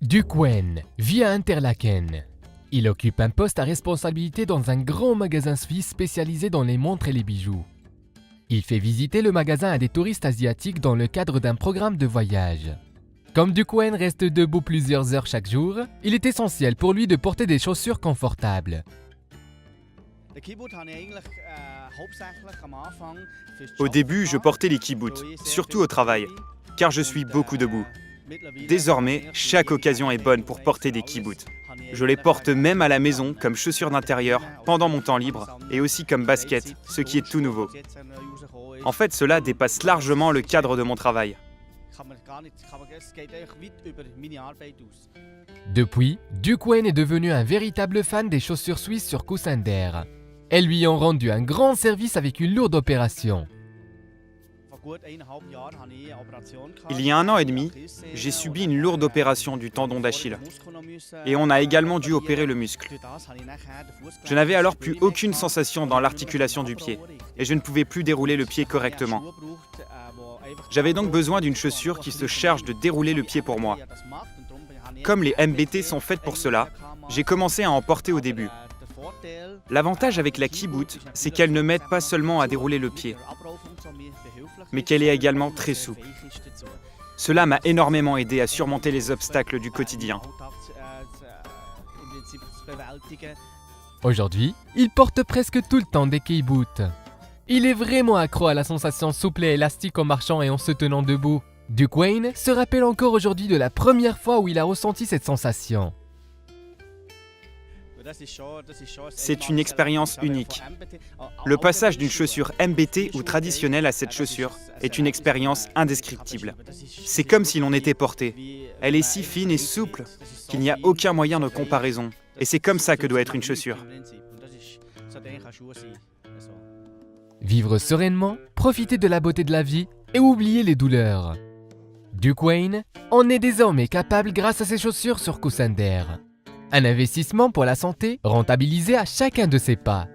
Duc Wen vit à Interlaken. Il occupe un poste à responsabilité dans un grand magasin suisse spécialisé dans les montres et les bijoux. Il fait visiter le magasin à des touristes asiatiques dans le cadre d'un programme de voyage. Comme Duc Wen reste debout plusieurs heures chaque jour, il est essentiel pour lui de porter des chaussures confortables. Au début, je portais les kibbutz, surtout au travail, car je suis beaucoup debout. Désormais, chaque occasion est bonne pour porter des kibbutz. Je les porte même à la maison comme chaussures d'intérieur, pendant mon temps libre, et aussi comme basket, ce qui est tout nouveau. En fait, cela dépasse largement le cadre de mon travail. Depuis, Duc Wen est devenu un véritable fan des chaussures suisses sur Kusander. Elles lui ont rendu un grand service avec une lourde opération. Il y a 1 an et demi, j'ai subi une lourde opération du tendon d'Achille. Et on a également dû opérer le muscle. Je n'avais alors plus aucune sensation dans l'articulation du pied, et je ne pouvais plus dérouler le pied correctement. J'avais donc besoin d'une chaussure qui se charge de dérouler le pied pour moi. Comme les MBT sont faites pour cela, j'ai commencé à en porter au début. L'avantage avec la kibbutz, c'est qu'elle ne m'aide pas seulement à dérouler le pied, mais qu'elle est également très souple. Cela m'a énormément aidé à surmonter les obstacles du quotidien. Aujourd'hui, il porte presque tout le temps des kibbutz. Il est vraiment accro à la sensation souple et élastique en marchant et en se tenant debout. Duc Wen se rappelle encore aujourd'hui de la première fois où il a ressenti cette sensation. C'est une expérience unique. Le passage d'une chaussure MBT ou traditionnelle à cette chaussure est une expérience indescriptible. C'est comme si l'on était porté. Elle est si fine et souple qu'il n'y a aucun moyen de comparaison. Et c'est comme ça que doit être une chaussure. Vivre sereinement, profiter de la beauté de la vie et oublier les douleurs. Duc Wen en est désormais capable grâce à ses chaussures sur Kusander. Un investissement pour la santé rentabilisé à chacun de ses pas.